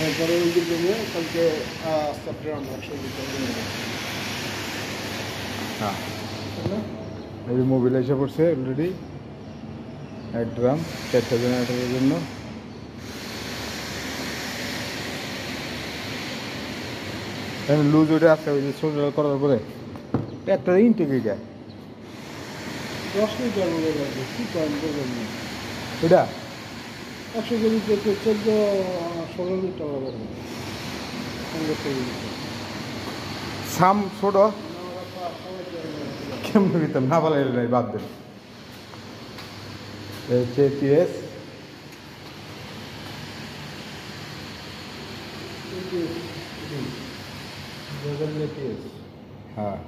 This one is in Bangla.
এরপরে ওই দিকে নিয়ে কালকে আস্তে আস্তে আমরা 100 লিটার নিয়ে নেব। হ্যাঁ, এই যে মোবিল এসে পড়ছে অলরেডি 1 ড্রাম 4টা জেনারেটরের জন্য। লুজ ওইটা আছে, ওই যে সোল্ডার করার পরে একটা ইনটেক এটা 10 লিটার মনে লাগবে, কি পয়েন্ট করবেন না। এটা 100 কেজিতে 14-16 লিটার হবে, 15-16 লিটার। সাম ছোট কেমন দিতাম না বলে নাই, বাদ দেন। হচ্ছে টিএস টিএস। হ্যাঁ